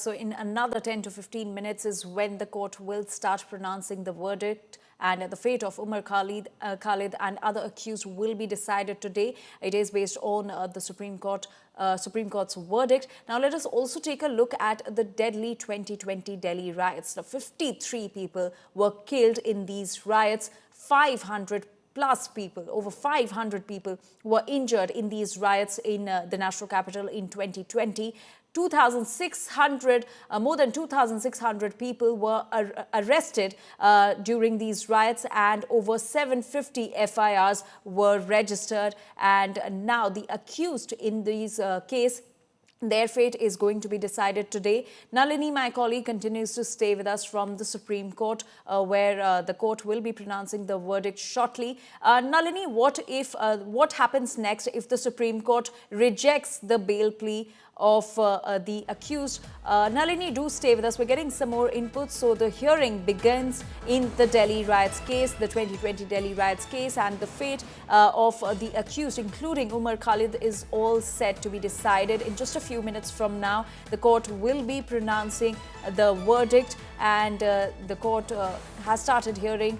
So in another 10 to 15 minutes is when the court will start pronouncing the verdict, and the fate of Umar Khalid and other accused will be decided today. It is based on the Supreme Court's verdict. Now let us also take a look at the deadly 2020 Delhi riots. Now 53 people were killed in these riots. 500 plus people, over 500 people were injured in these riots in the national capital in 2020. 2,600, more than 2,600 people were arrested during these riots, and over 750 FIRs were registered. And now the accused in this case, their fate is going to be decided today. Nalini, my colleague, continues to stay with us from the Supreme Court, where the court will be pronouncing the verdict shortly. Nalini, what happens next if the Supreme Court rejects the bail plea of the accused? Nalini, do stay with us. We're getting some more input. So the hearing begins in the Delhi riots case, the 2020 Delhi riots case, and the fate of the accused, including Umar Khalid, is all set to be decided. In just a few minutes from now, the court will be pronouncing the verdict, and the court has started hearing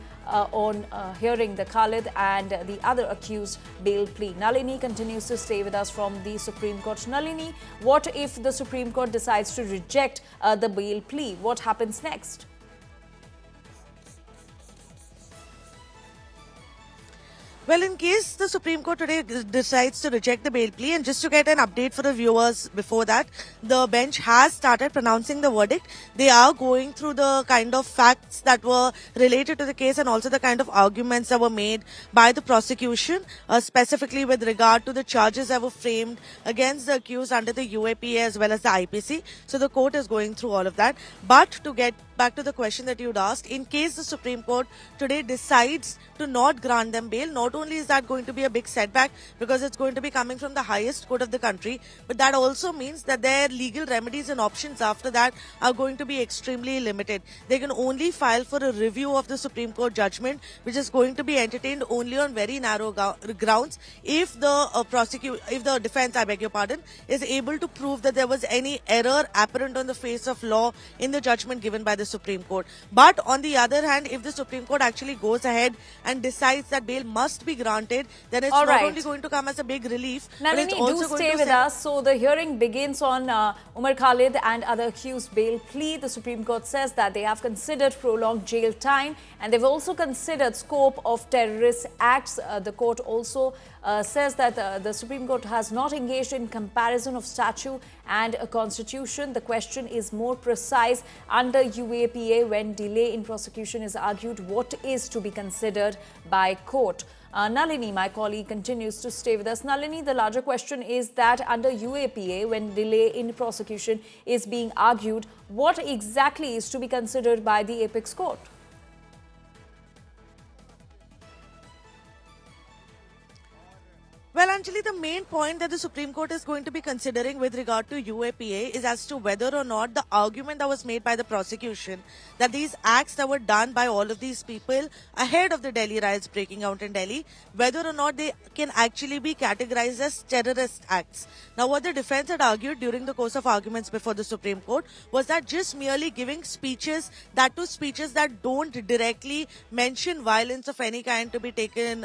hearing the Khalid and the other accused bail plea. Nalini continues to stay with us from the Supreme Court. Nalini, what if the Supreme Court decides to reject the bail plea? What happens next? Well, in case the Supreme Court today decides to reject the bail plea, and just to get an update for the viewers before that, the bench has started pronouncing the verdict. They are going through the kind of facts that were related to the case and also the kind of arguments that were made by the prosecution, specifically with regard to the charges that were framed against the accused under the UAPA as well as the IPC. So the court is going through all of that. But to get back to the question that you'd asked, in case the Supreme Court today decides to not grant them bail, not only is that going to be a big setback because it's going to be coming from the highest court of the country, but that also means that their legal remedies and options after that are going to be extremely limited. They can only file for a review of the Supreme Court judgment, which is going to be entertained only on very narrow grounds if the defense, I beg your pardon, is able to prove that there was any error apparent on the face of law in the judgment given by the Supreme Court. But on the other hand, if the Supreme Court actually goes ahead and decides that bail must be granted, then it's not only going to come as a big relief, Nalini, but it's also do going stay to with us. So the hearing begins on Umar Khalid and other accused bail plea. The Supreme Court says that they have considered prolonged jail time, and they've also considered scope of terrorist acts. The court also says that the Supreme Court has not engaged in comparison of statute and a constitution. The question is more precise under UAPA when delay in prosecution is argued. What is to be considered by court? Nalini, my colleague, continues to stay with us. Nalini, the larger question is that under UAPA, when delay in prosecution is being argued, what exactly is to be considered by the apex court? Well, Anjali, the main point that the Supreme Court is going to be considering with regard to UAPA is as to whether or not the argument that was made by the prosecution that these acts that were done by all of these people ahead of the Delhi riots breaking out in Delhi, whether or not they can actually be categorized as terrorist acts. Now, what the defense had argued during the course of arguments before the Supreme Court was that just merely giving speeches, that to speeches that don't directly mention violence of any kind to be taken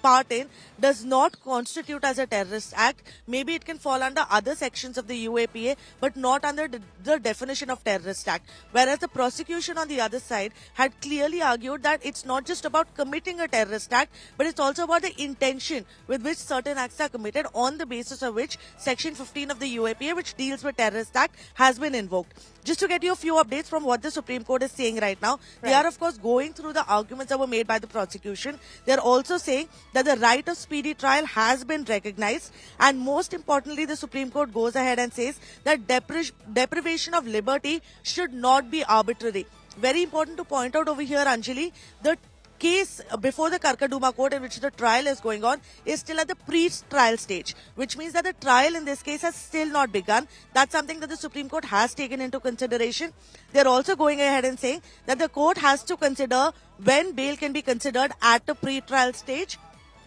part in, does not constitute as a terrorist act. Maybe it can fall under other sections of the UAPA, but not under the definition of terrorist act. Whereas the prosecution on the other side had clearly argued that it's not just about committing a terrorist act, but it's also about the intention with which certain acts are committed, on the basis of which Section 15 of the UAPA, which deals with terrorist act, has been invoked. Just to get you a few updates from what the Supreme Court is saying right now, they are of course going through the arguments that were made by the prosecution. They're also saying that the right of speedy trial has been recognized, and most importantly, the Supreme Court goes ahead and says that deprivation of liberty should not be arbitrary. Very important to point out over here, Anjali, the case before the Karkaduma court in which the trial is going on is still at the pre-trial stage, which means that the trial in this case has still not begun. That's something that the Supreme Court has taken into consideration. They're also going ahead and saying that the court has to consider when bail can be considered at the pre-trial stage,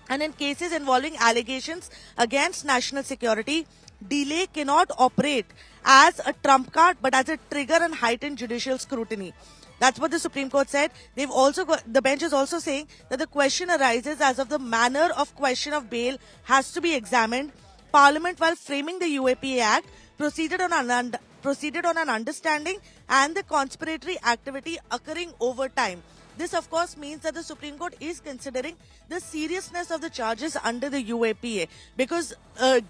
and in cases involving allegations against national security, delay cannot operate as a trump card, but as a trigger and heightened judicial scrutiny. That's what the Supreme Court said. They've also got, the bench is also saying that the question arises as of the manner of question of bail has to be examined. Parliament, while framing the UAPA Act, proceeded on an understanding and the conspiratory activity occurring over time. This, of course, means that the Supreme Court is considering the seriousness of the charges under the UAPA, because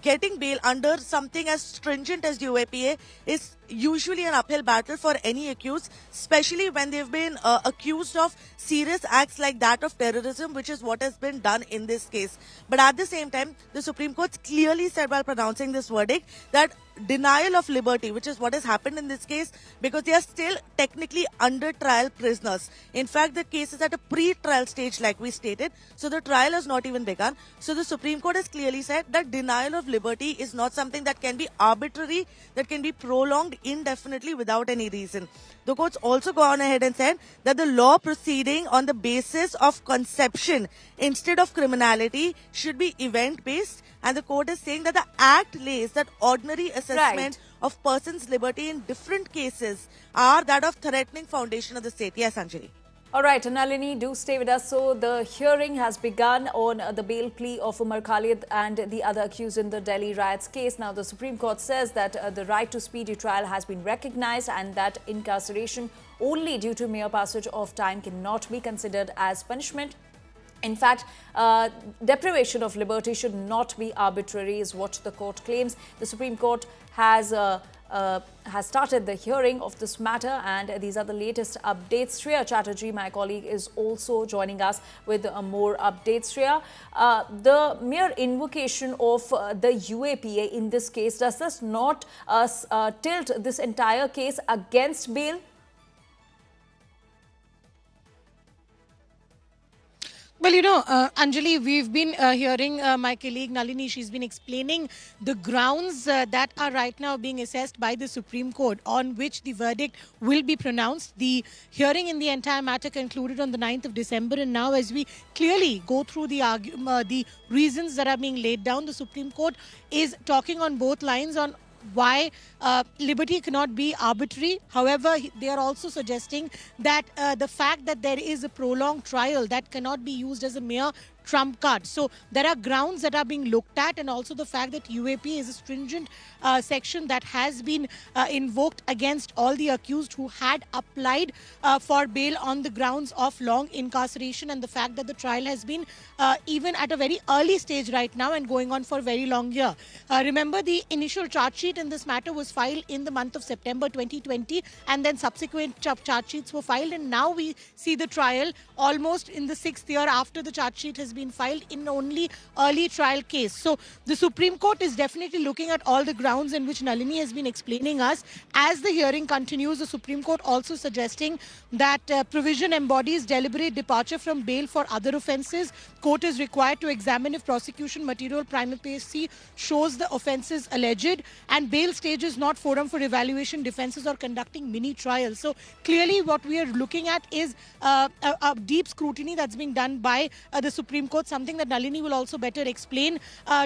getting bail under something as stringent as UAPA is usually an uphill battle for any accused, especially when they've been accused of serious acts like that of terrorism, which is what has been done in this case. But at the same time, the Supreme Court clearly said while pronouncing this verdict that denial of liberty, which is what has happened in this case, because they are still technically under trial prisoners. In fact, the case is at a pre-trial stage, like we stated, so the trial has not even begun. So the Supreme Court has clearly said that denial of liberty is not something that can be arbitrary, that can be prolonged indefinitely without any reason. The court's also gone ahead and said that the law proceeding on the basis of conception instead of criminality should be event-based, and the court is saying that the act lays that ordinary assessment of person's liberty in different cases are that of threatening foundation of the state. Yes, Anjali. All right, Nalini, do stay with us. So the hearing has begun on the bail plea of Umar Khalid and the other accused in the Delhi riots case. Now, the Supreme Court says that the right to speedy trial has been recognized and that incarceration only due to mere passage of time cannot be considered as punishment. In fact, deprivation of liberty should not be arbitrary, is what the court claims. The Supreme Court has started the hearing of this matter, and these are the latest updates. Shreya Chatterjee, my colleague, is also joining us with more updates. Shreya, the mere invocation of the UAPA in this case, does this not tilt this entire case against bail? Well, Anjali, we've been hearing my colleague Nalini. She's been explaining the grounds that are right now being assessed by the Supreme Court on which the verdict will be pronounced. The hearing in the entire matter concluded on the 9th of December. And now as we clearly go through the reasons that are being laid down, the Supreme Court is talking on both lines on why liberty cannot be arbitrary. However, they are also suggesting that the fact that there is a prolonged trial that cannot be used as a mere trump card. So there are grounds that are being looked at, and also the fact that UAP is a stringent section that has been invoked against all the accused who had applied for bail on the grounds of long incarceration, and the fact that the trial has been even at a very early stage right now and going on for very long here. Remember, the initial charge sheet in this matter was filed in the month of September 2020, and then subsequent charge sheets were filed, and now we see the trial almost in the 6th year after the charge sheet has been filed in only early trial case. So the Supreme Court is definitely looking at all the grounds in which Nalini has been explaining us. As the hearing continues, the Supreme Court also suggesting that provision embodies deliberate departure from bail for other offences. Court is required to examine if prosecution material prima facie shows the offences alleged, and bail stage is not forum for evaluation defences or conducting mini trials. So clearly what we are looking at is a deep scrutiny that's being done by the Supreme Court, something that Nalini will also better explain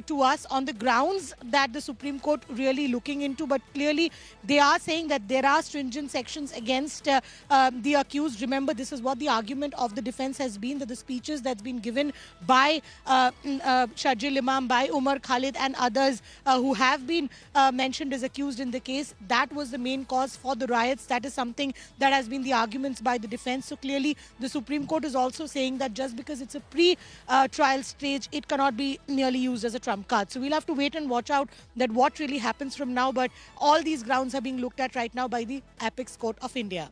to us on the grounds that the Supreme Court really looking into. But clearly they are saying that there are stringent sections against the accused. Remember, this is what the argument of the defense has been, that the speeches that's been given by Sharjeel Imam, by Umar Khalid and others who have been mentioned as accused in the case, that was the main cause for the riots. That is something that has been the arguments by the defense. So clearly the Supreme Court is also saying that just because it's a pre-trial stage, it cannot be merely used as a trump card. So we'll have to wait and watch out that what really happens from now. But all these grounds are being looked at right now by the Apex Court of India.